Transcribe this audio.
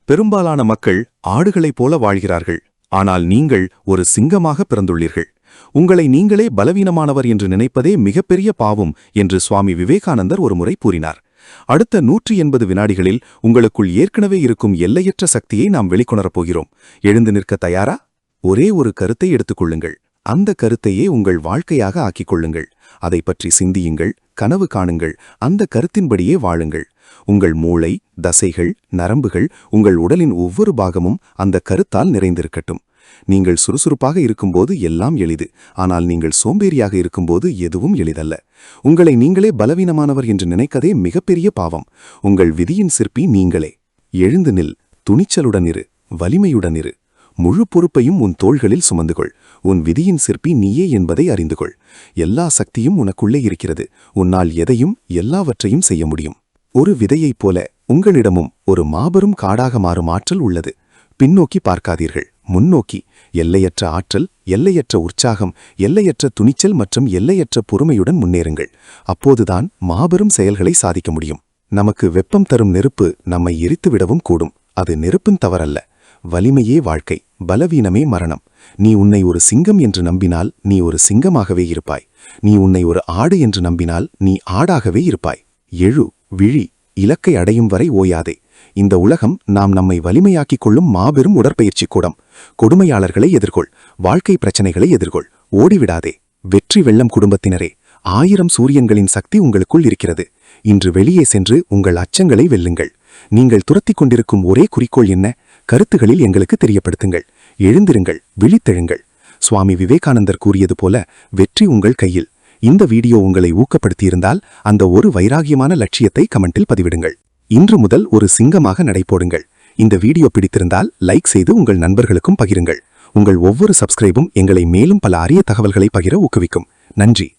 பெரும்பாலான மக்கள் ஆடுகளைப் போல வாழ்கிறார்கள். ஆனால் நீங்கள் ஒரு சிங்கமாக பிறந்துள்ளீர்கள். உங்களை நீங்களே பலவீனமானவர் என்று நினைப்பதே மிகப்பெரிய பாவம் என்று சுவாமி விவேகானந்தர் ஒருமுறை கூறினார். அடுத்த 180 வினாடிகளில் உங்களுக்குள் ஏற்கனவே இருக்கும் எல்லையற்ற சக்தியை நாம் வெளிக்கொணரப் போகிறோம். எழுந்து நிற்க தயாரா? ஒரே ஒரு கருத்தை எடுத்துக்கொள்ளுங்கள். அந்த கருத்தையே உங்கள் வாழ்க்கையாக ஆக்கிக் கொள்ளுங்கள். அதை பற்றி சிந்தியுங்கள், கனவு காணுங்கள், அந்த கருத்தின்படியே வாழுங்கள். உங்கள் மூளை, தசைகள், நரம்புகள், உங்கள் உடலின் ஒவ்வொரு பாகமும் அந்த கருத்தால் நிறைந்திருக்கட்டும். நீங்கள் சுறுசுறுப்பாக இருக்கும்போது எல்லாம் எளிது. ஆனால் நீங்கள் சோம்பேறியாக இருக்கும்போது எதுவும் எளிதல்ல. உங்களை நீங்களே பலவீனமானவர் என்று நினைக்கதே மிகப்பெரிய பாவம். உங்கள் விதியின் சிற்பி நீங்களே. எழுந்து நில், துணிச்சலுடன் இரு, வலிமையுடன் இரு. முழு பொறுப்பையும் உன் தோள்களில் சுமந்துகொள். உன் விதியின் சிற்பி நீயே என்பதை அறிந்துகொள். எல்லா சக்தியும் உனக்குள்ளே இருக்கிறது. உன்னால் எதையும் எல்லாவற்றையும் செய்ய முடியும். ஒரு விதையைப் போல உங்களிடமும் ஒரு மாபெரும் காடாக மாறும் ஆற்றல் உள்ளது. பின்னோக்கி பார்க்காதீர்கள், முன்னோக்கி. எல்லையற்ற ஆற்றல், எல்லையற்ற உற்சாகம், எல்லையற்ற துணிச்சல் மற்றும் எல்லையற்ற பொறுமையுடன் முன்னேறுங்கள். அப்போதுதான் மாபெரும் செயல்களை சாதிக்க முடியும். நமக்கு வெப்பம் தரும் நெருப்பு நம்மை எரித்துவிடவும் கூடும். அது நெருப்பின் தவறல்ல. வலிமையே வாழ்க்கை, பலவீனமே மரணம். நீ உன்னை ஒரு சிங்கம் என்று நம்பினால் நீ ஒரு சிங்கமாகவே இருப்பாய். நீ உன்னை ஒரு ஆடு என்று நம்பினால் நீ ஆடாகவே இருப்பாய். எழு, விழி, இலக்கை அடையும் வரை ஓயாதே. இந்த உலகம் நாம் நம்மை வலிமையாக்கிக் கொள்ளும் மாபெரும் உடற்பயிற்சி கூடம். கொடுமையாளர்களை எதிர்கொள், வாழ்க்கை பிரச்சனைகளை எதிர்கொள், ஓடிவிடாதே. வெற்றி வெள்ளம் குடும்பத்தினரே, 1000 சூரியன்களின் சக்தி உங்களுக்குள் இருக்கிறது. இன்று வெளியே சென்று உங்கள் அச்சங்களை வெல்லுங்கள். நீங்கள் துரத்திக் கொண்டிருக்கும் ஒரே குறிக்கோள் என்ன? கருத்துகளில் எங்களுக்கு தெரியப்படுத்துங்கள். எழுந்திருங்கள், விழித்தெழுங்கள். சுவாமி விவேகானந்தர் கூறியது போல, வெற்றி உங்கள் கையில். இந்த வீடியோ உங்களை ஊக்கப்படுத்தியிருந்தால் அந்த ஒரு வைராகியமான லட்சியத்தை கமெண்டில் பதிவிடுங்கள். இன்று முதல் ஒரு சிங்கமாக நடைபோடுங்கள். இந்த வீடியோ பிடித்திருந்தால் லைக் செய்து உங்கள் நண்பர்களுக்கும் பகிருங்கள். உங்கள் ஒவ்வொரு சப்ஸ்கிரைபும் எங்களை மேலும் பல அரிய தகவல்களை பகிர ஊக்குவிக்கும். நன்றி.